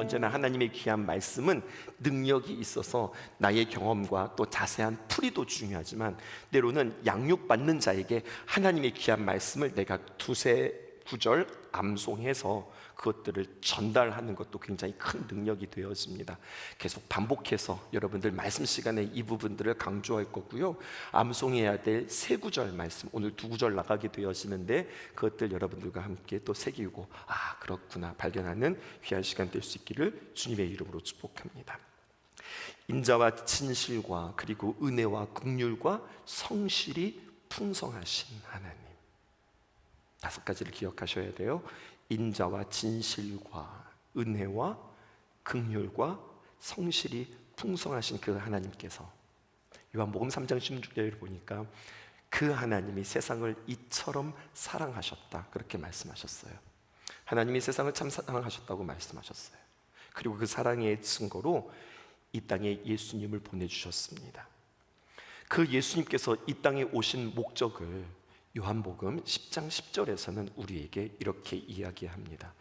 언제나 하나님의 귀한 말씀은 능력이 있어서 나의 경험과 또 자세한 풀이도 중요하지만 때로는 양육받는 자에게 하나님의 귀한 말씀을 내가 두세 구절 암송해서 그것들을 전달하는 것도 굉장히 큰 능력이 되어집니다. 계속 반복해서 여러분들 말씀 시간에 이 부분들을 강조할 거고요. 암송해야 될 세 구절 말씀, 오늘 두 구절 나가게 되어지는데 그것들 여러분들과 함께 또 새기고 그렇구나 발견하는 귀한 시간 될 수 있기를 주님의 이름으로 축복합니다. 인자와 진실과 그리고 은혜와 긍휼과 성실이 풍성하신 하나님, 5가지를 기억하셔야 돼요. 인자와 진실과 은혜와 긍휼과 성실이 풍성하신 그 하나님께서, 요한복음 3장 16절을 보니까 그 하나님이 세상을 이처럼 사랑하셨다 그렇게 말씀하셨어요. 하나님이 세상을 참 사랑하셨다고 말씀하셨어요. 그리고 그 사랑의 증거로 이 땅에 예수님을 보내주셨습니다. 그 예수님께서 이 땅에 오신 목적을 요한복음 10장 10절에서는 우리에게 이렇게 이야기합니다.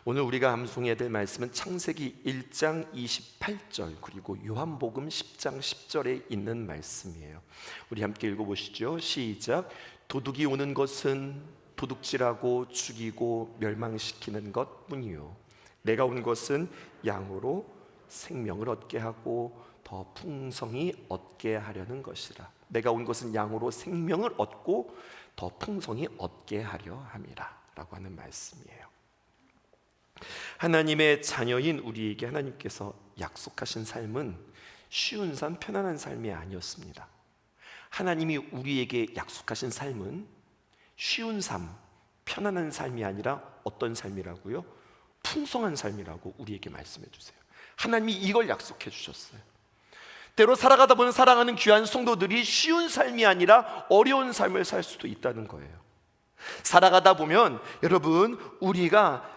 오늘 우리가 암송해야 될 말씀은 창세기 1장 28절 그리고 요한복음 10장 10절에 있는 말씀이에요. 우리 함께 읽어보시죠. 시작. 도둑이 오는 것은 도둑질하고 죽이고 멸망시키는 것뿐이요 내가 온 것은 양으로 생명을 얻게 하고 더 풍성히 얻게 하려는 것이라. 내가 온 것은 양으로 생명을 얻고 더 풍성히 얻게 하려 함이라 라고 하는 말씀이에요. 하나님의 자녀인 우리에게 하나님께서 약속하신 삶은 쉬운 삶, 편안한 삶이 아니었습니다. 하나님이 우리에게 약속하신 삶은 쉬운 삶, 편안한 삶이 아니라 어떤 삶이라고요? 풍성한 삶이라고 우리에게 말씀해 주세요. 하나님이 이걸 약속해 주셨어요. 때로 살아가다 보면 사랑하는 귀한 성도들이 쉬운 삶이 아니라 어려운 삶을 살 수도 있다는 거예요. 살아가다 보면 여러분, 우리가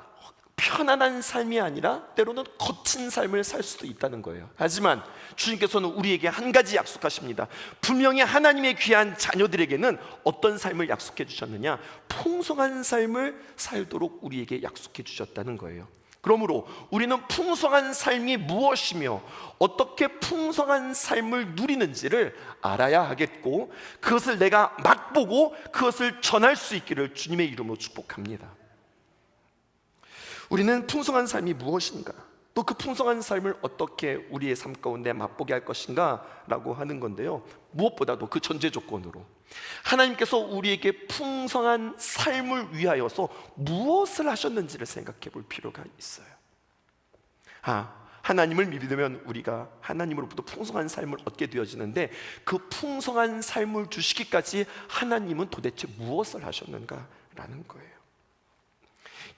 편안한 삶이 아니라 때로는 거친 삶을 살 수도 있다는 거예요. 하지만 주님께서는 우리에게 한 가지 약속하십니다. 분명히 하나님의 귀한 자녀들에게는 어떤 삶을 약속해 주셨느냐? 풍성한 삶을 살도록 우리에게 약속해 주셨다는 거예요. 그러므로 우리는 풍성한 삶이 무엇이며 어떻게 풍성한 삶을 누리는지를 알아야 하겠고, 그것을 내가 맛보고 그것을 전할 수 있기를 주님의 이름으로 축복합니다. 우리는 풍성한 삶이 무엇인가, 또 그 풍성한 삶을 어떻게 우리의 삶 가운데 맛보게 할 것인가 라고 하는 건데요, 무엇보다도 그 전제 조건으로 하나님께서 우리에게 풍성한 삶을 위하여서 무엇을 하셨는지를 생각해 볼 필요가 있어요. 하나님을 믿으면 우리가 하나님으로부터 풍성한 삶을 얻게 되어지는데, 그 풍성한 삶을 주시기까지 하나님은 도대체 무엇을 하셨는가라는 거예요.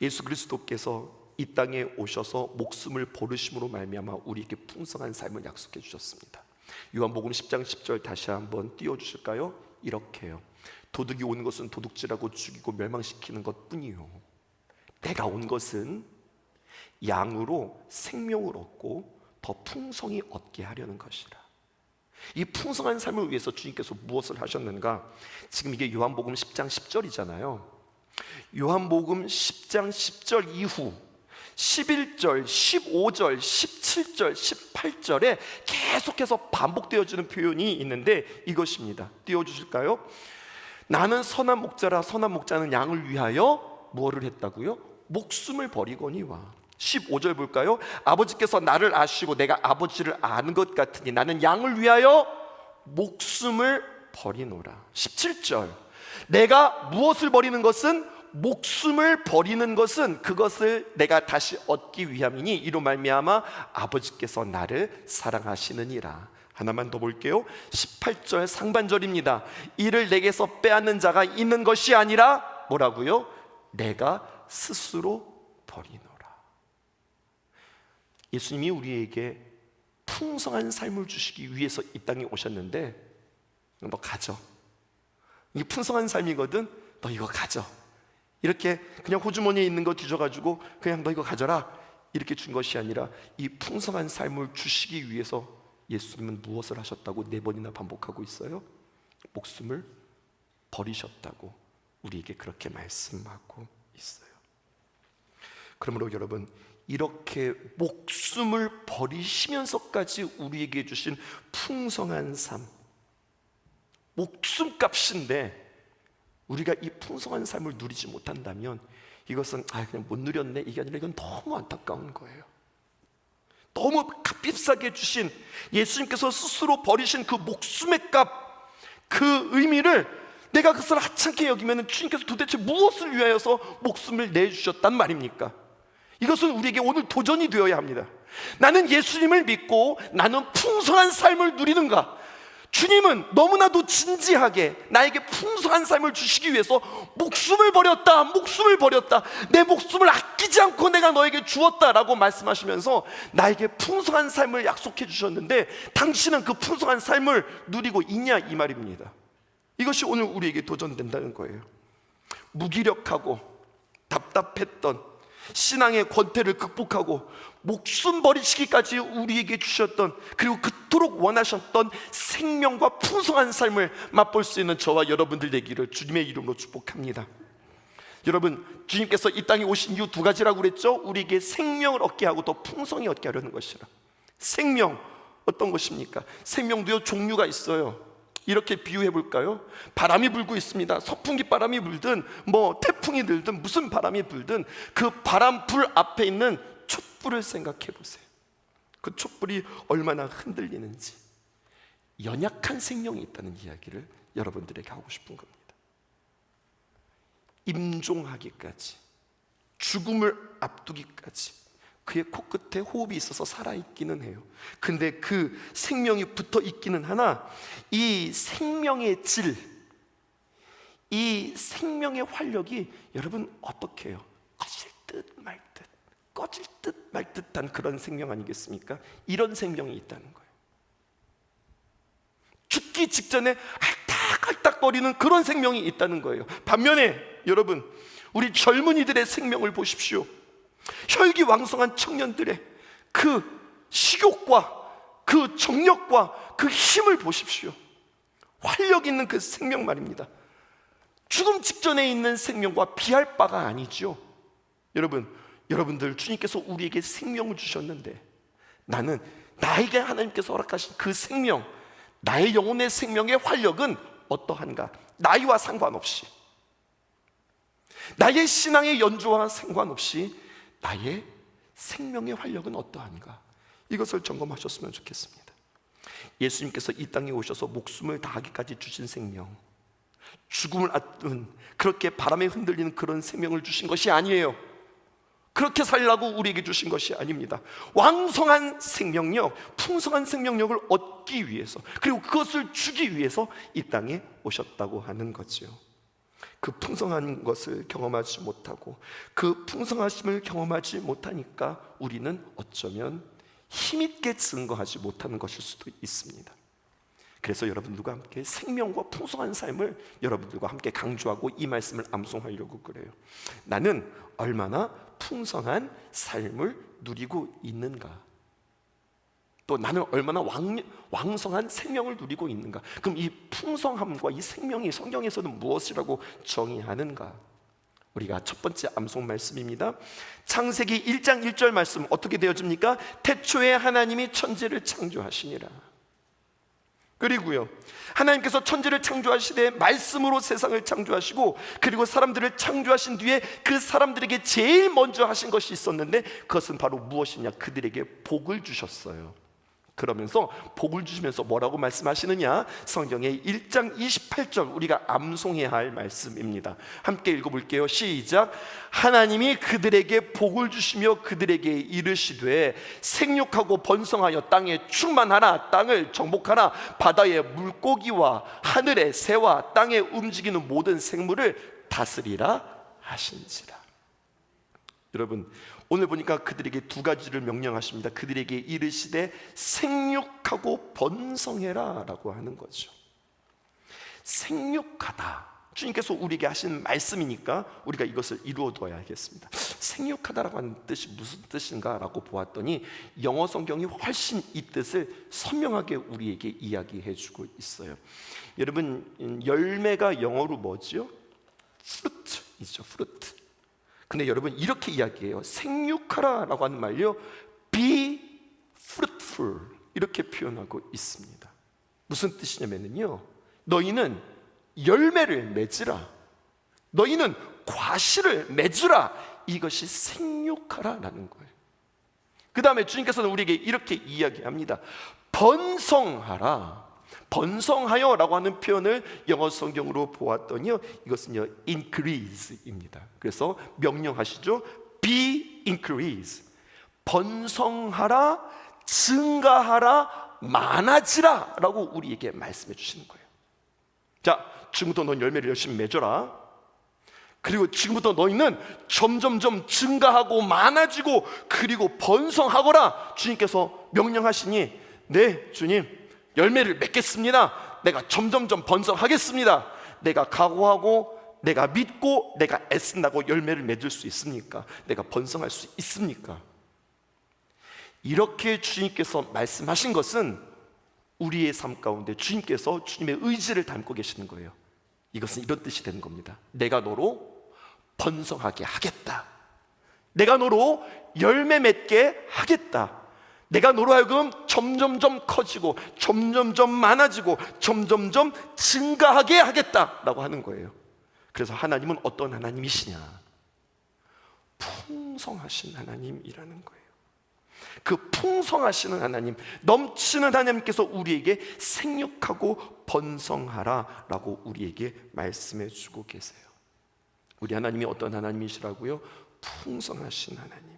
예수 그리스도께서 이 땅에 오셔서 목숨을 버리심으로 말미암아 우리에게 풍성한 삶을 약속해 주셨습니다. 요한복음 10장 10절 다시 한번 띄워주실까요? 이렇게요. 도둑이 온 것은 도둑질하고 죽이고 멸망시키는 것뿐이요 내가 온 것은 양으로 생명을 얻고 더 풍성히 얻게 하려는 것이라. 이 풍성한 삶을 위해서 주님께서 무엇을 하셨는가? 지금 이게 요한복음 10장 10절이잖아요 요한복음 10장 10절 이후 11절, 15절, 17절, 18절에 계속해서 반복되어지는 표현이 있는데 이것입니다. 띄워주실까요? 나는 선한 목자라. 선한 목자는 양을 위하여 뭐를 했다고요? 목숨을 버리거니와. 15절 볼까요? 아버지께서 나를 아시고 내가 아버지를 아는 것 같으니 나는 양을 위하여 목숨을 버리노라. 17절, 내가 무엇을 버리는 것은? 목숨을 버리는 것은 그것을 내가 다시 얻기 위함이니 이로 말미암아 아버지께서 나를 사랑하시느니라. 하나만 더 볼게요. 18절 상반절입니다. 이를 내게서 빼앗는 자가 있는 것이 아니라 뭐라고요? 내가 스스로 버리노라. 예수님이 우리에게 풍성한 삶을 주시기 위해서 이 땅에 오셨는데, 너 가져. 이게 풍성한 삶이거든. 너 이거 가져. 이렇게 그냥 호주머니에 있는 거 뒤져가지고 그냥 너 이거 가져라 이렇게 준 것이 아니라, 이 풍성한 삶을 주시기 위해서 예수님은 무엇을 하셨다고 4번이나 반복하고 있어요? 목숨을 버리셨다고 우리에게 그렇게 말씀하고 있어요. 그러므로 여러분, 이렇게 목숨을 버리시면서까지 우리에게 주신 풍성한 삶, 목숨값인데 우리가 이 풍성한 삶을 누리지 못한다면 이것은 그냥 못 누렸네, 이게 아니라 이건 너무 안타까운 거예요. 너무 값비싸게 주신 예수님께서 스스로 버리신 그 목숨의 값, 그 의미를 내가 그것을 하찮게 여기면 주님께서 도대체 무엇을 위하여서 목숨을 내주셨단 말입니까? 이것은 우리에게 오늘 도전이 되어야 합니다. 나는 예수님을 믿고 나는 풍성한 삶을 누리는가? 주님은 너무나도 진지하게 나에게 풍성한 삶을 주시기 위해서 목숨을 버렸다, 내 목숨을 아끼지 않고 내가 너에게 주었다라고 말씀하시면서 나에게 풍성한 삶을 약속해 주셨는데 당신은 그 풍성한 삶을 누리고 있냐, 이 말입니다. 이것이 오늘 우리에게 도전된다는 거예요. 무기력하고 답답했던 신앙의 권태를 극복하고 목숨 버리시기까지 우리에게 주셨던, 그리고 그토록 원하셨던 생명과 풍성한 삶을 맛볼 수 있는 저와 여러분들 되기를 주님의 이름으로 축복합니다. 여러분, 주님께서 이 땅에 오신 이유 두 가지라고 그랬죠? 우리에게 생명을 얻게 하고 더 풍성히 얻게 하려는 것이라. 생명, 어떤 것입니까? 생명도요, 종류가 있어요. 이렇게 비유해 볼까요? 바람이 불고 있습니다. 서풍기 바람이 불든 태풍이 들든 무슨 바람이 불든 그 바람 불 앞에 있는 촛불을 생각해 보세요. 그 촛불이 얼마나 흔들리는지. 연약한 생명이 있다는 이야기를 여러분들에게 하고 싶은 겁니다. 임종하기까지, 죽음을 앞두기까지 그의 코끝에 호흡이 있어서 살아있기는 해요. 근데 그 생명이 붙어 있기는 하나, 이 생명의 질, 이 생명의 활력이 여러분 어떻게 해요? 꺼질 듯 말 듯, 꺼질 듯 말 듯한 그런 생명 아니겠습니까? 이런 생명이 있다는 거예요. 죽기 직전에 알딱알딱거리는 그런 생명이 있다는 거예요. 반면에 여러분, 우리 젊은이들의 생명을 보십시오. 혈기왕성한 청년들의 그 식욕과 그 정력과 그 힘을 보십시오. 활력 있는 그 생명 말입니다. 죽음 직전에 있는 생명과 비할 바가 아니죠. 여러분들 주님께서 우리에게 생명을 주셨는데 나는 나에게 하나님께서 허락하신 그 생명, 나의 영혼의 생명의 활력은 어떠한가? 나이와 상관없이, 나의 신앙의 연주와 상관없이 나의 생명의 활력은 어떠한가? 이것을 점검하셨으면 좋겠습니다. 예수님께서 이 땅에 오셔서 목숨을 다하기까지 주신 생명, 죽음을 앞둔 그렇게 바람에 흔들리는 그런 생명을 주신 것이 아니에요. 그렇게 살라고 우리에게 주신 것이 아닙니다. 왕성한 생명력, 풍성한 생명력을 얻기 위해서, 그리고 그것을 주기 위해서 이 땅에 오셨다고 하는 거죠. 그 풍성한 것을 경험하지 못하고 그 풍성하심을 경험하지 못하니까 우리는 어쩌면 힘있게 증거하지 못하는 것일 수도 있습니다. 그래서 여러분들과 함께 생명과 풍성한 삶을 여러분들과 함께 강조하고 이 말씀을 암송하려고 그래요. 나는 얼마나 풍성한 삶을 누리고 있는가? 또 나는 얼마나 왕성한 생명을 누리고 있는가? 그럼 이 풍성함과 이 생명이 성경에서는 무엇이라고 정의하는가? 우리가 첫 번째 암송 말씀입니다. 창세기 1장 1절 말씀 어떻게 되어집니까? 태초에 하나님이 천지를 창조하시니라. 그리고요, 하나님께서 천지를 창조하시되 말씀으로 세상을 창조하시고, 그리고 사람들을 창조하신 뒤에 그 사람들에게 제일 먼저 하신 것이 있었는데 그것은 바로 무엇이냐? 그들에게 복을 주셨어요. 그러면서 복을 주시면서 뭐라고 말씀하시느냐? 성경의 1장 28절 우리가 암송해야 할 말씀입니다. 함께 읽어볼게요. 시작. 하나님이 그들에게 복을 주시며 그들에게 이르시되 생육하고 번성하여 땅에 충만하라, 땅을 정복하라, 바다의 물고기와 하늘의 새와 땅에 움직이는 모든 생물을 다스리라 하신지라. 여러분, 오늘 보니까 그들에게 두 가지를 명령하십니다. 그들에게 이르시되 생육하고 번성해라 라고 하는 거죠. 생육하다, 주님께서 우리에게 하신 말씀이니까 우리가 이것을 이루어둬야 하겠습니다. 생육하다라고 하는 뜻이 무슨 뜻인가 라고 보았더니 영어 성경이 훨씬 이 뜻을 선명하게 우리에게 이야기해 주고 있어요. 여러분, 열매가 영어로 뭐죠? fruit이죠. fruit. 근데 여러분 이렇게 이야기해요. 생육하라라고 하는 말요, be fruitful 이렇게 표현하고 있습니다. 무슨 뜻이냐면요, 너희는 열매를 맺으라, 너희는 과실을 맺으라, 이것이 생육하라라는 거예요. 그 다음에 주님께서는 우리에게 이렇게 이야기합니다. 번성하라. 번성하여라고 하는 표현을 영어 성경으로 보았더니요, 이것은요 increase입니다. 그래서 명령하시죠. be increase. 번성하라, 증가하라, 많아지라 라고 우리에게 말씀해 주시는 거예요. 자, 지금부터 넌 열매를 열심히 맺어라. 그리고 지금부터 너희는 점점점 증가하고 많아지고 그리고 번성하거라. 주님께서 명령하시니, 네 주님, 열매를 맺겠습니다. 내가 점점점 번성하겠습니다. 내가 각오하고 내가 믿고 내가 애쓴다고 열매를 맺을 수 있습니까? 내가 번성할 수 있습니까? 이렇게 주님께서 말씀하신 것은 우리의 삶 가운데 주님께서 주님의 의지를 담고 계시는 거예요. 이것은 이런 뜻이 되는 겁니다. 내가 너로 번성하게 하겠다. 내가 너로 열매 맺게 하겠다. 내가 너로 하여금 점점점 커지고 점점점 많아지고 점점점 증가하게 하겠다라고 하는 거예요. 그래서 하나님은 어떤 하나님이시냐? 풍성하신 하나님이라는 거예요. 그 풍성하시는 하나님, 넘치는 하나님께서 우리에게 생육하고 번성하라라고 우리에게 말씀해 주고 계세요. 우리 하나님이 어떤 하나님이시라고요? 풍성하신 하나님.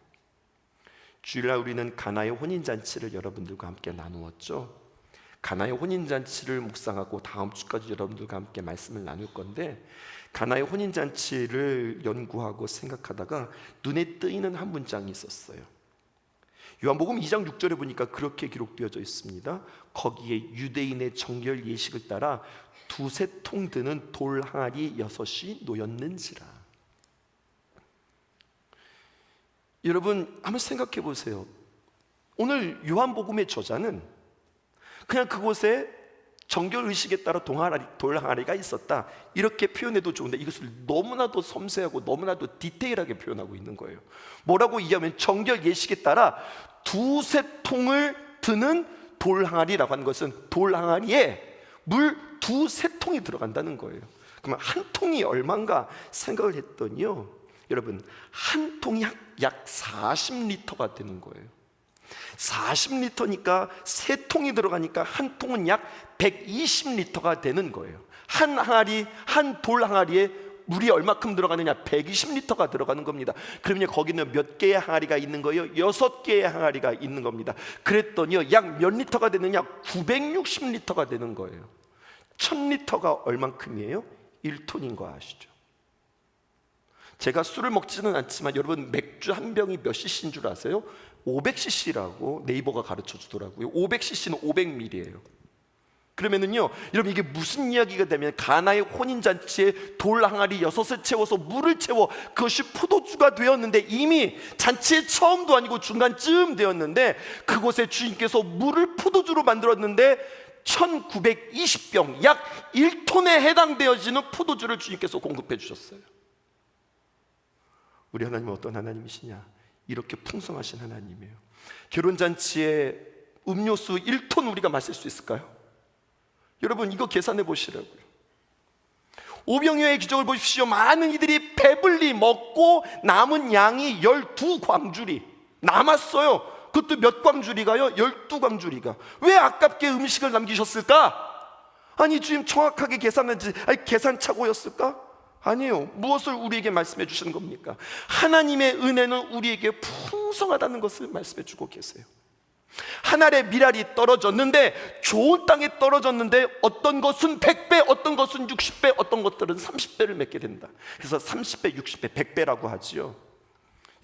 주일날 우리는 가나의 혼인잔치를 여러분들과 함께 나누었죠. 가나의 혼인잔치를 묵상하고 다음 주까지 여러분들과 함께 말씀을 나눌 건데, 가나의 혼인잔치를 연구하고 생각하다가 눈에 띄는 한 문장이 있었어요. 요한복음 2장 6절에 보니까 그렇게 기록되어져 있습니다. 거기에 유대인의 정결 예식을 따라 두세 통 드는 돌 항아리 6이 놓였는지라. 여러분 한번 생각해 보세요. 오늘 요한복음의 저자는 그냥 그곳에 정결 의식에 따라 돌 항아리가 있었다 이렇게 표현해도 좋은데, 이것을 너무나도 섬세하고 너무나도 디테일하게 표현하고 있는 거예요. 뭐라고 이해하면 정결 예식에 따라 두세 통을 드는 돌 항아리라고 하는 것은 돌 항아리에 물 두세 통이 들어간다는 거예요. 그러면 한 통이 얼마인가 생각을 했더니요, 여러분 한 통이 약 40리터가 되는 거예요. 40리터니까 세 통이 들어가니까 한 통은 약 120리터가 되는 거예요. 한 항아리, 한 돌 항아리에 물이 얼마큼 들어가느냐? 120리터가 들어가는 겁니다. 그러면 거기는 몇 개의 항아리가 있는 거예요? 6개의 항아리가 있는 겁니다. 그랬더니요, 약 몇 리터가 되느냐? 960리터가 되는 거예요. 1000리터가 얼만큼이에요? 1톤인 거 아시죠? 제가 술을 먹지는 않지만 여러분 맥주 한 병이 몇 cc인 줄 아세요? 500cc라고 네이버가 가르쳐 주더라고요. 500cc는 500ml예요. 그러면은요, 여러분 이게 무슨 이야기가 되면, 가나의 혼인잔치에 돌 항아리 6을 채워서 물을 채워 그것이 포도주가 되었는데, 이미 잔치의 처음도 아니고 중간쯤 되었는데 그곳에 주님께서 물을 포도주로 만들었는데 1920병 약 1톤에 해당되어지는 포도주를 주님께서 공급해 주셨어요. 우리 하나님은 어떤 하나님이시냐? 이렇게 풍성하신 하나님이에요. 결혼잔치에 음료수 1톤 우리가 마실 수 있을까요? 여러분 이거 계산해 보시라고요. 오병이어의 기적을 보십시오. 많은 이들이 배불리 먹고 남은 양이 12광주리 남았어요. 그것도 몇 광주리가요? 12광주리가. 왜 아깝게 음식을 남기셨을까? 아니 주님 정확하게 계산한지, 아니 계산착오였을까? 아니에요. 무엇을 우리에게 말씀해 주시는 겁니까? 하나님의 은혜는 우리에게 풍성하다는 것을 말씀해 주고 계세요. 한 알의 밀알이 떨어졌는데, 좋은 땅에 떨어졌는데 어떤 것은 100배, 어떤 것은 60배, 어떤 것들은 30배를 맺게 된다. 그래서 30배, 60배, 100배라고 하지요.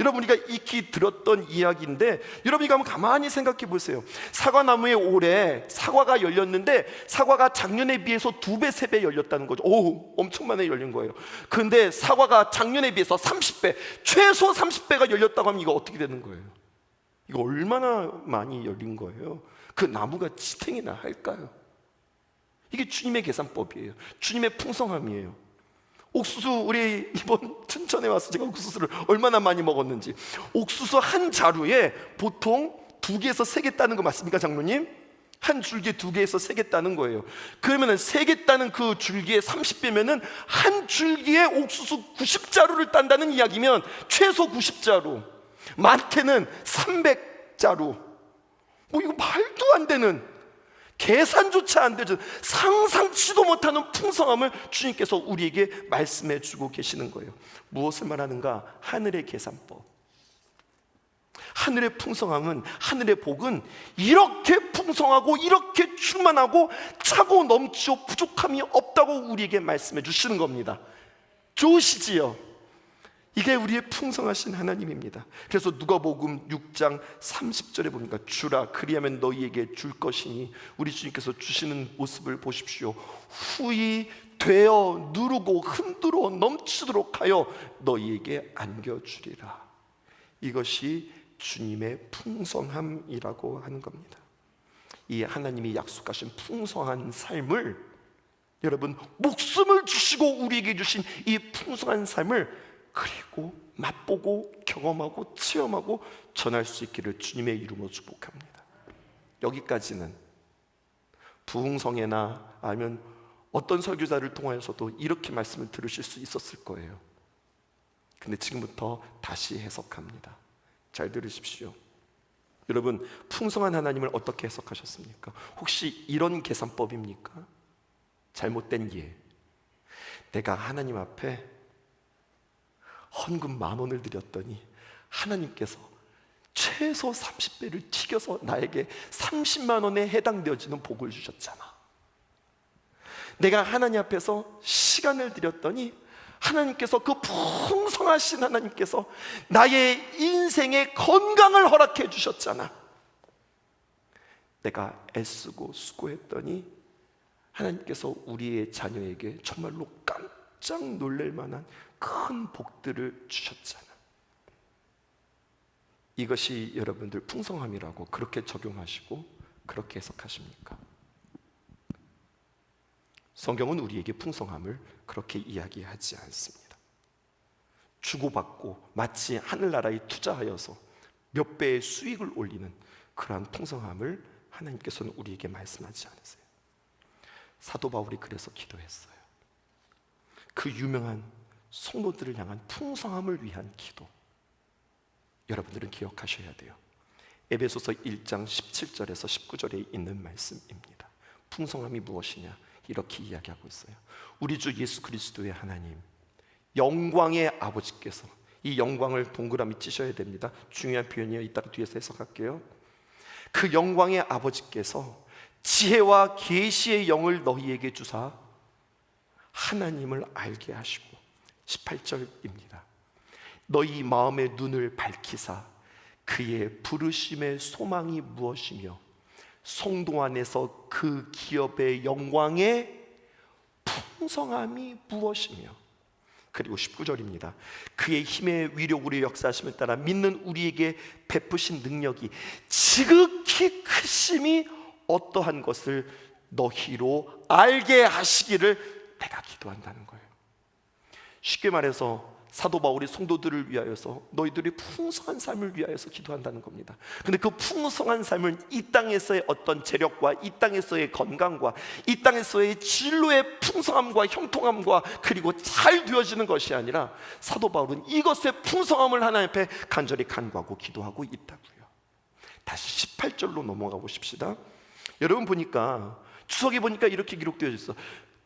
여러분 우리가 익히 들었던 이야기인데, 여러분이 한번 가만히 생각해 보세요. 사과나무에 올해 사과가 열렸는데 사과가 작년에 비해서 2배, 3배 열렸다는 거죠. 오, 엄청 많이 열린 거예요. 그런데 사과가 작년에 비해서 30배, 최소 30배가 열렸다고 하면 이거 어떻게 되는 거예요? 이거 얼마나 많이 열린 거예요? 그 나무가 지탱이나 할까요? 이게 주님의 계산법이에요. 주님의 풍성함이에요. 옥수수, 우리 이번 춘천에 와서 제가 옥수수를 얼마나 많이 먹었는지, 옥수수 한 자루에 보통 2개에서 3개 따는 거 맞습니까, 장로님? 한 줄기에 2개에서 3개 따는 거예요. 그러면은 3개 따는 그 줄기에 30배면은 한 줄기에 옥수수 90자루를 딴다는 이야기면 최소 90자루, 많게는 300자루. 뭐 이거 말도 안 되는, 계산조차 안 되죠. 상상치도 못하는 풍성함을 주님께서 우리에게 말씀해 주고 계시는 거예요. 무엇을 말하는가? 하늘의 계산법. 하늘의 풍성함은, 하늘의 복은 이렇게 풍성하고 이렇게 충만하고 차고 넘치고 부족함이 없다고 우리에게 말씀해 주시는 겁니다. 좋으시지요? 이게 우리의 풍성하신 하나님입니다. 그래서 누가복음 6장 30절에 보니까 주라 그리하면 너희에게 줄 것이니, 우리 주님께서 주시는 모습을 보십시오. 후히 되어 누르고 흔들어 넘치도록 하여 너희에게 안겨주리라. 이것이 주님의 풍성함이라고 하는 겁니다. 이 하나님이 약속하신 풍성한 삶을, 여러분 목숨을 주시고 우리에게 주신 이 풍성한 삶을 그리고 맛보고 경험하고 체험하고 전할 수 있기를 주님의 이름으로 축복합니다. 여기까지는 부흥성회나 아니면 어떤 설교자를 통하여서도 이렇게 말씀을 들으실 수 있었을 거예요. 근데 지금부터 다시 해석합니다. 잘 들으십시오. 여러분, 풍성한 하나님을 어떻게 해석하셨습니까? 혹시 이런 계산법입니까? 잘못된 예. 내가 하나님 앞에 헌금 10,000원을 드렸더니 하나님께서 최소 30배를 튀겨서 나에게 30만 원에 해당되어지는 복을 주셨잖아. 내가 하나님 앞에서 시간을 드렸더니 하나님께서, 그 풍성하신 하나님께서 나의 인생에 건강을 허락해 주셨잖아. 내가 애쓰고 수고했더니 하나님께서 우리의 자녀에게 정말로 깜짝 놀랄 만한 큰 복들을 주셨잖아. 이것이 여러분들 풍성함이라고 그렇게 적용하시고 그렇게 해석하십니까? 성경은 우리에게 풍성함을 그렇게 이야기하지 않습니다. 주고받고 마치 하늘나라에 투자하여서 몇 배의 수익을 올리는 그러한 풍성함을 하나님께서는 우리에게 말씀하지 않으세요. 사도 바울이 그래서 기도했어요. 그 유명한 성도들을 향한 풍성함을 위한 기도, 여러분들은 기억하셔야 돼요. 에베소서 1장 17절에서 19절에 있는 말씀입니다. 풍성함이 무엇이냐? 이렇게 이야기하고 있어요. 우리 주 예수 그리스도의 하나님, 영광의 아버지께서, 이 영광을 동그라미 찌셔야 됩니다. 중요한 표현이에요. 이따가 뒤에서 해석할게요. 그 영광의 아버지께서 지혜와 계시의 영을 너희에게 주사 하나님을 알게 하시고, 18절입니다. 너희 마음의 눈을 밝히사 그의 부르심의 소망이 무엇이며 성도 안에서 그 기업의 영광의 풍성함이 무엇이며, 그리고 19절입니다. 그의 힘의 위력으로 역사하심을 따라 믿는 우리에게 베푸신 능력이 지극히 크심이 어떠한 것을 너희로 알게 하시기를 내가 기도한다는 거예요. 쉽게 말해서 사도 바울이 성도들을 위하여서 너희들이 풍성한 삶을 위하여서 기도한다는 겁니다. 근데 그 풍성한 삶은 이 땅에서의 어떤 재력과 이 땅에서의 건강과 이 땅에서의 진로의 풍성함과 형통함과 그리고 잘 되어지는 것이 아니라, 사도 바울은 이것의 풍성함을 하나님 앞에 간절히 간구하고 기도하고 있다고요. 다시 18절로 넘어가 보십시다. 여러분 보니까, 추석에 보니까 이렇게 기록되어 있어.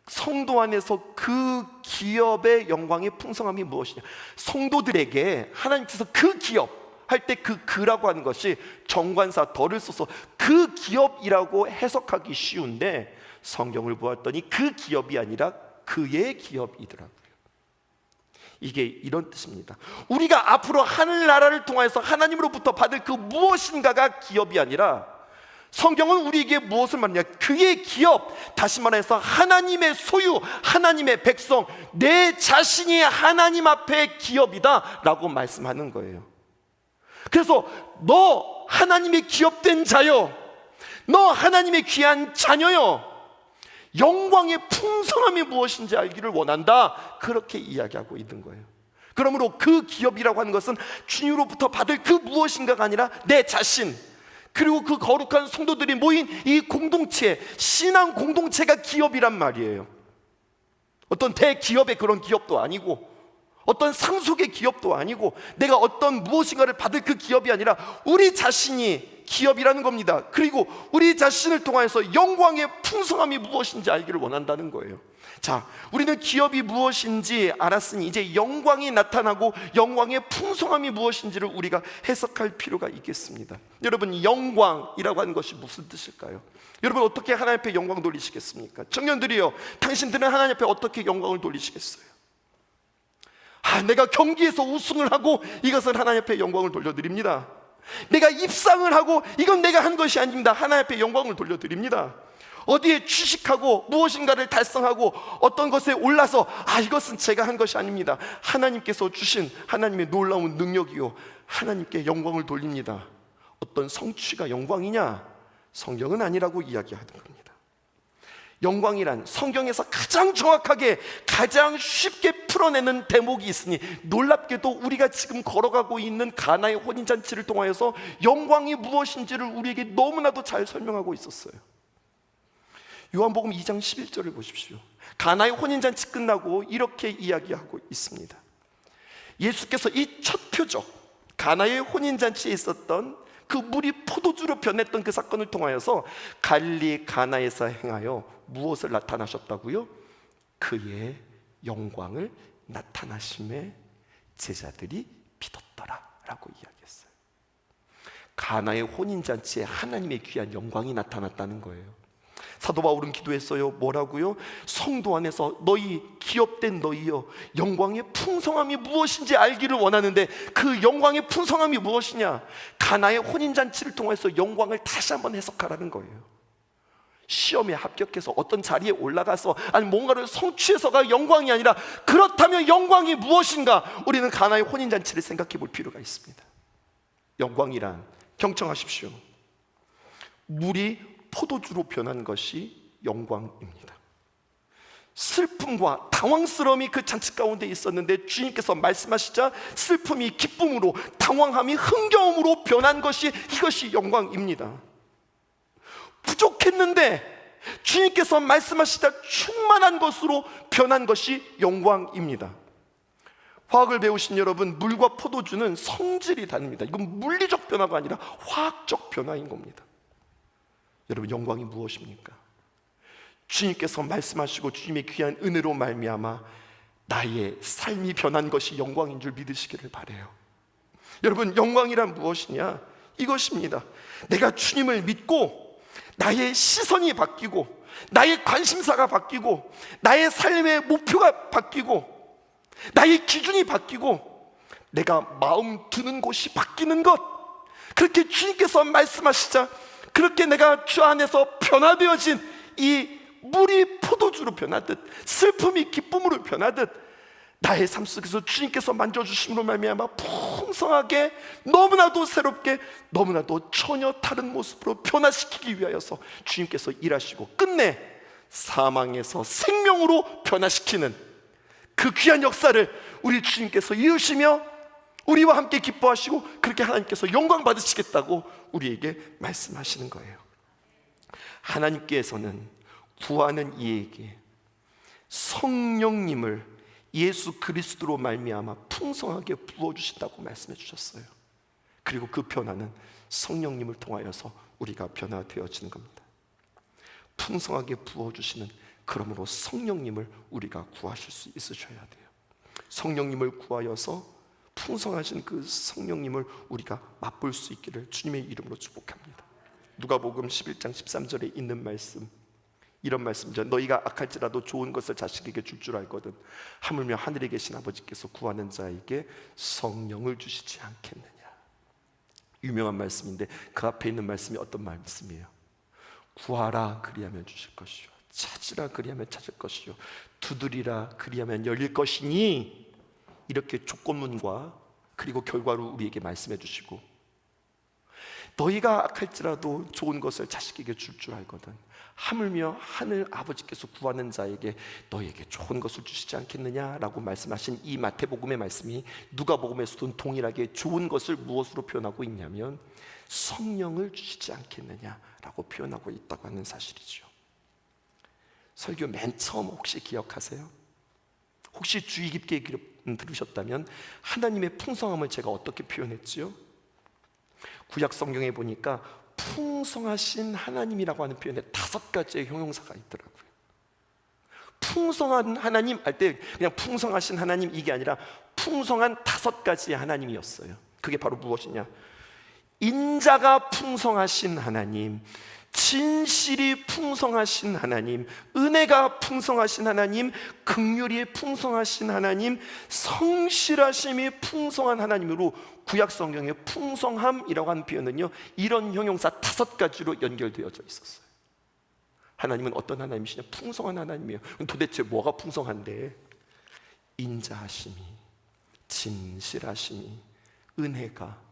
성도 안에서 그 기업의 영광의 풍성함이 무엇이냐? 성도들에게 하나님께서 그 기업 할 때 그 그라고 하는 것이 정관사 덜을 써서 그 기업이라고 해석하기 쉬운데, 성경을 보았더니 그 기업이 아니라 그의 기업이더라고요. 이게 이런 뜻입니다. 우리가 앞으로 하늘나라를 통해서 하나님으로부터 받을 그 무엇인가가 기업이 아니라, 성경은 우리에게 무엇을 말하냐? 그의 기업, 다시 말해서 하나님의 소유, 하나님의 백성, 내 자신이 하나님 앞에 기업이다 라고 말씀하는 거예요. 그래서 너 하나님의 기업된 자요, 너 하나님의 귀한 자녀요, 영광의 풍성함이 무엇인지 알기를 원한다. 그렇게 이야기하고 있는 거예요. 그러므로 그 기업이라고 하는 것은 주님으로부터 받을 그 무엇인가가 아니라 내 자신, 그리고 그 거룩한 성도들이 모인 이 공동체, 신앙 공동체가 기업이란 말이에요. 어떤 대기업의 그런 기업도 아니고, 어떤 상속의 기업도 아니고, 내가 어떤 무엇인가를 받을 그 기업이 아니라 우리 자신이 기업이라는 겁니다. 그리고 우리 자신을 통하여서 영광의 풍성함이 무엇인지 알기를 원한다는 거예요. 자, 우리는 기업이 무엇인지 알았으니 이제 영광이 나타나고 영광의 풍성함이 무엇인지를 우리가 해석할 필요가 있겠습니다. 여러분, 영광이라고 하는 것이 무슨 뜻일까요? 여러분, 어떻게 하나님 앞에 영광 돌리시겠습니까? 청년들이요, 당신들은 하나님 앞에 어떻게 영광을 돌리시겠어요? 내가 경기에서 우승을 하고 이것은 하나님 앞에 영광을 돌려드립니다. 내가 입상을 하고 이건 내가 한 것이 아닙니다. 하나님 앞에 영광을 돌려드립니다. 어디에 취직하고 무엇인가를 달성하고 어떤 것에 올라서 이것은 제가 한 것이 아닙니다. 하나님께서 주신 하나님의 놀라운 능력이요, 하나님께 영광을 돌립니다. 어떤 성취가 영광이냐? 성경은 아니라고 이야기하는 겁니다. 영광이란 성경에서 가장 정확하게, 가장 쉽게 풀어내는 대목이 있으니, 놀랍게도 우리가 지금 걸어가고 있는 가나의 혼인잔치를 통하여서 영광이 무엇인지를 우리에게 너무나도 잘 설명하고 있었어요. 요한복음 2장 11절을 보십시오. 가나의 혼인잔치 끝나고 이렇게 이야기하고 있습니다. 예수께서 이 첫 표적, 가나의 혼인잔치에 있었던 그 물이 포도주로 변했던 그 사건을 통하여서 갈릴리 가나에서 행하여 무엇을 나타나셨다고요? 그의 영광을 나타나심에 제자들이 믿었더라 라고 이야기했어요. 가나의 혼인잔치에 하나님의 귀한 영광이 나타났다는 거예요. 사도 바울은 기도했어요. 뭐라고요? 성도 안에서 너희 기업된 너희여, 영광의 풍성함이 무엇인지 알기를 원하는데, 그 영광의 풍성함이 무엇이냐? 가나의 혼인잔치를 통해서 영광을 다시 한번 해석하라는 거예요. 시험에 합격해서 어떤 자리에 올라가서 아니 뭔가를 성취해서가 영광이 아니라, 그렇다면 영광이 무엇인가? 우리는 가나의 혼인잔치를 생각해 볼 필요가 있습니다. 영광이란, 경청하십시오, 물이 포도주로 변한 것이 영광입니다. 슬픔과 당황스러움이 그 잔치 가운데 있었는데 주님께서 말씀하시자 슬픔이 기쁨으로, 당황함이 흥겨움으로 변한 것이, 이것이 영광입니다. 부족했는데 주님께서 말씀하시자 충만한 것으로 변한 것이 영광입니다. 화학을 배우신 여러분, 물과 포도주는 성질이 다릅니다. 이건 물리적 변화가 아니라 화학적 변화인 겁니다. 여러분, 영광이 무엇입니까? 주님께서 말씀하시고 주님의 귀한 은혜로 말미암아 나의 삶이 변한 것이 영광인 줄 믿으시기를 바라요. 여러분, 영광이란 무엇이냐? 이것입니다. 내가 주님을 믿고 나의 시선이 바뀌고, 나의 관심사가 바뀌고, 나의 삶의 목표가 바뀌고, 나의 기준이 바뀌고, 내가 마음 두는 곳이 바뀌는 것, 그렇게 주님께서 말씀하시자 그렇게 내가 주 안에서 변화되어진 이 물이 포도주로 변하듯, 슬픔이 기쁨으로 변하듯, 나의 삶 속에서 주님께서 만져주심으로 말미암아 풍성하게, 너무나도 새롭게, 너무나도 전혀 다른 모습으로 변화시키기 위하여서 주님께서 일하시고 끝내 사망에서 생명으로 변화시키는 그 귀한 역사를 우리 주님께서 이루시며 우리와 함께 기뻐하시고, 그렇게 하나님께서 영광 받으시겠다고 우리에게 말씀하시는 거예요. 하나님께서는 구하는 이에게 성령님을 예수 그리스도로 말미암아 풍성하게 부어주신다고 말씀해 주셨어요. 그리고 그 변화는 성령님을 통하여서 우리가 변화되어지는 겁니다. 풍성하게 부어주시는, 그러므로 성령님을 우리가 구하실 수 있으셔야 돼요. 성령님을 구하여서 풍성하신 그 성령님을 우리가 맛볼 수 있기를 주님의 이름으로 축복합니다. 누가복음 11장 13절에 있는 말씀, 이런 말씀이죠. 너희가 악할지라도 좋은 것을 자식에게 줄 알거든 하물며 하늘에 계신 아버지께서 구하는 자에게 성령을 주시지 않겠느냐. 유명한 말씀인데 그 앞에 있는 말씀이 어떤 말씀이에요? 구하라 그리하면 주실 것이요, 찾으라 그리하면 찾을 것이요, 두드리라 그리하면 열릴 것이니, 이렇게 조건문과 그리고 결과로 우리에게 말씀해 주시고, 너희가 악할지라도 좋은 것을 자식에게 줄 줄 알거든. 하물며 하늘 아버지께서 구하는 자에게 너희에게 좋은 것을 주시지 않겠느냐라고 말씀하신 이 마태복음의 말씀이 누가복음에서도 동일하게 좋은 것을 무엇으로 표현하고 있냐면 성령을 주시지 않겠느냐라고 표현하고 있다고 하는 사실이죠. 설교 맨 처음 혹시 기억하세요? 혹시 주의 깊게 들으셨다면 하나님의 풍성함을 제가 어떻게 표현했지요? 구약 성경에 보니까 풍성하신 하나님이라고 하는 표현에 5가지의 형용사가 있더라고요. 풍성한 하나님 할 때 그냥 풍성하신 하나님 이게 아니라 풍성한 5가지의 하나님이었어요. 그게 바로 무엇이냐? 인자가 풍성하신 하나님, 진실이 풍성하신 하나님, 은혜가 풍성하신 하나님, 긍휼이 풍성하신 하나님, 성실하심이 풍성한 하나님으로 구약 성경의 풍성함이라고 하는 표현은요, 이런 형용사 5가지로 연결되어져 있었어요. 하나님은 어떤 하나님이시냐? 풍성한 하나님이에요. 도대체 뭐가 풍성한데? 인자하심이, 진실하심이, 은혜가,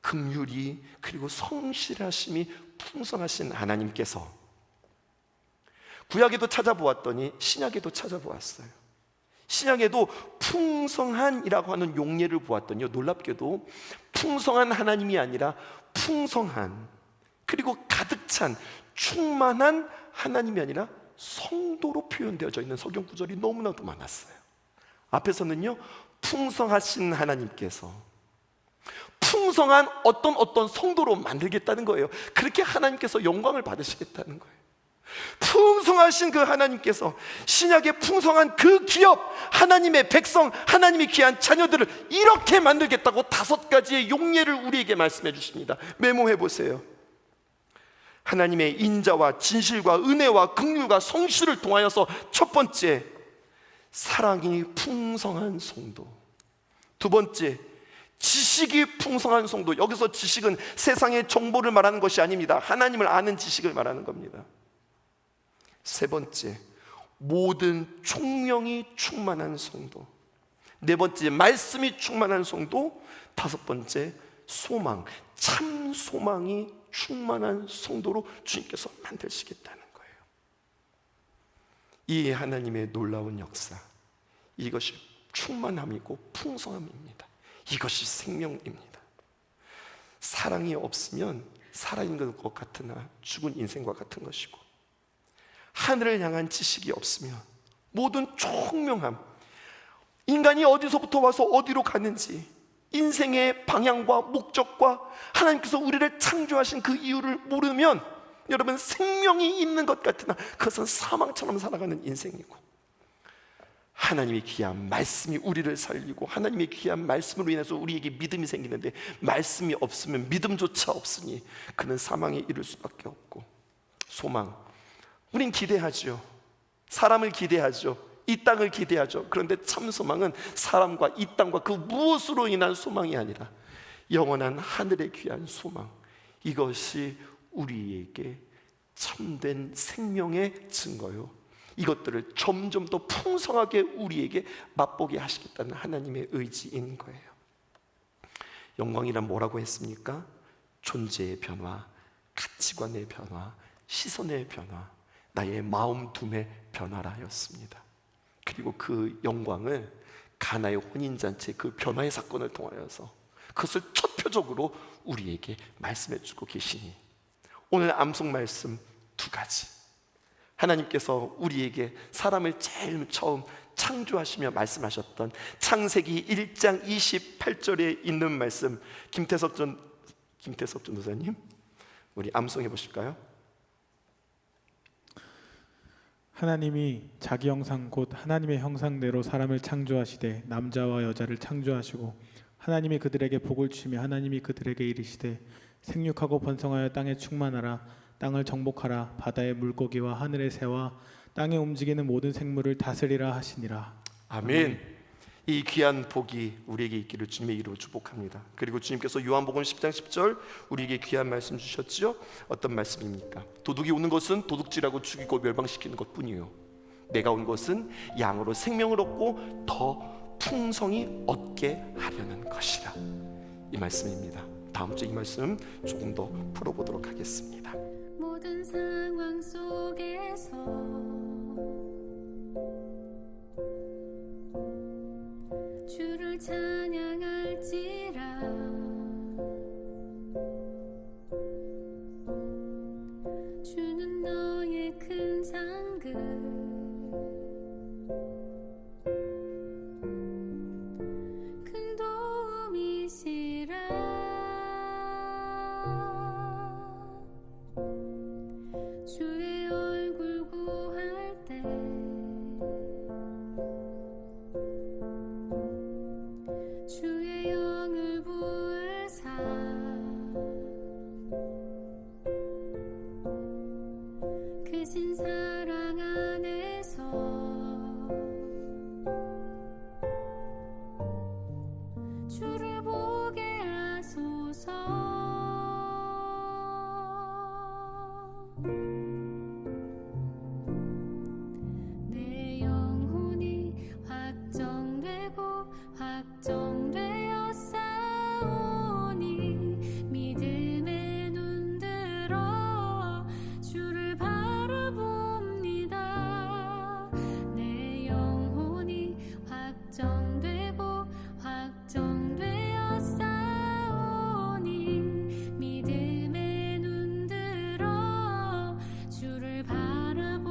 긍휼이, 그리고 성실하심이 풍성하신 하나님께서 구약에도 찾아보았더니 신약에도 찾아보았어요. 신약에도 풍성한이라고 하는 용례를 보았더니 놀랍게도 풍성한 하나님이 아니라 풍성한, 그리고 가득 찬, 충만한 하나님이 아니라 성도로 표현되어져 있는 성경 구절이 너무나도 많았어요. 앞에서는요, 풍성하신 하나님께서 풍성한 어떤 성도로 만들겠다는 거예요. 그렇게 하나님께서 영광을 받으시겠다는 거예요. 풍성하신 그 하나님께서 신약의 풍성한 그 기업, 하나님의 백성, 하나님의 귀한 자녀들을 이렇게 만들겠다고 5가지의 용례를 우리에게 말씀해 주십니다. 메모해 보세요. 하나님의 인자와 진실과 은혜와 긍휼과 성실을 통하여서 첫 번째, 사랑이 풍성한 성도. 두 번째, 지식이 풍성한 성도. 여기서 지식은 세상의 정보를 말하는 것이 아닙니다. 하나님을 아는 지식을 말하는 겁니다. 세 번째, 모든 총명이 충만한 성도. 네 번째, 말씀이 충만한 성도. 5번째, 소망, 참 소망이 충만한 성도로 주님께서 만드시겠다는 거예요. 이 하나님의 놀라운 역사, 이것이 충만함이고 풍성함입니다. 이것이 생명입니다. 사랑이 없으면 살아있는 것 같으나 죽은 인생과 같은 것이고, 하늘을 향한 지식이 없으면 모든 총명함, 인간이 어디서부터 와서 어디로 가는지, 인생의 방향과 목적과 하나님께서 우리를 창조하신 그 이유를 모르면 여러분, 생명이 있는 것 같으나 그것은 사망처럼 살아가는 인생이고, 하나님의 귀한 말씀이 우리를 살리고 하나님의 귀한 말씀으로 인해서 우리에게 믿음이 생기는데, 말씀이 없으면 믿음조차 없으니 그는 사망에 이를 수밖에 없고, 소망, 우린 기대하죠. 사람을 기대하죠. 이 땅을 기대하죠. 그런데 참 소망은 사람과 이 땅과 그 무엇으로 인한 소망이 아니라 영원한 하늘의 귀한 소망, 이것이 우리에게 참된 생명의 증거요, 이것들을 점점 더 풍성하게 우리에게 맛보게 하시겠다는 하나님의 의지인 거예요. 영광이란 뭐라고 했습니까? 존재의 변화, 가치관의 변화, 시선의 변화, 나의 마음 둠의 변화라였습니다. 그리고 그 영광을 가나의 혼인잔치 그 변화의 사건을 통하여서 그것을 첫 표적으로 우리에게 말씀해 주고 계시니, 오늘 암송 말씀 2가지, 하나님께서 우리에게 사람을 제일 처음 창조하시며 말씀하셨던 창세기 1장 28절에 있는 말씀, 김태섭 전도사님, 우리 암송해 보실까요? 하나님이 자기 형상 곧 하나님의 형상대로 사람을 창조하시되 남자와 여자를 창조하시고, 하나님이 그들에게 복을 주시며 하나님이 그들에게 이르시되 생육하고 번성하여 땅에 충만하라. 땅을 정복하라. 바다의 물고기와 하늘의 새와 땅에 움직이는 모든 생물을 다스리라 하시니라. 아멘. 이 귀한 복이 우리에게 있기를 주님의 이름으로 축복합니다. 그리고 주님께서 요한복음 10장 10절 우리에게 귀한 말씀 주셨지요. 어떤 말씀입니까? 도둑이 오는 것은 도둑질하고 죽이고 멸망시키는 것뿐이요, 내가 온 것은 양으로 생명을 얻고 더 풍성히 얻게 하려는 것이다. 이 말씀입니다. 다음 주 이 말씀 조금 더 풀어보도록 하겠습니다. 모든 상황 속에서 주를 찬양할지라. 주는 너의 큰 상급, 큰 도움이시라. 주의 얼굴 구할 때 주의 영을 부으사 크신 사랑 안에서 주를 보게 하소서. 내 영혼이 확정되고 확정되어 싸우니 믿음의 눈 들어 주를 바라봅니다. 내 영혼이 확정되고 확정되어 싸우니 믿음의 눈 들어 주를 바라봅니다.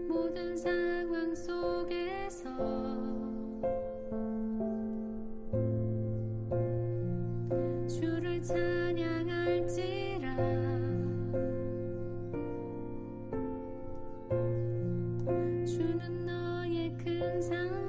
모든 상황 속에서 주를 찬양할지라. 주는 너의 큰 상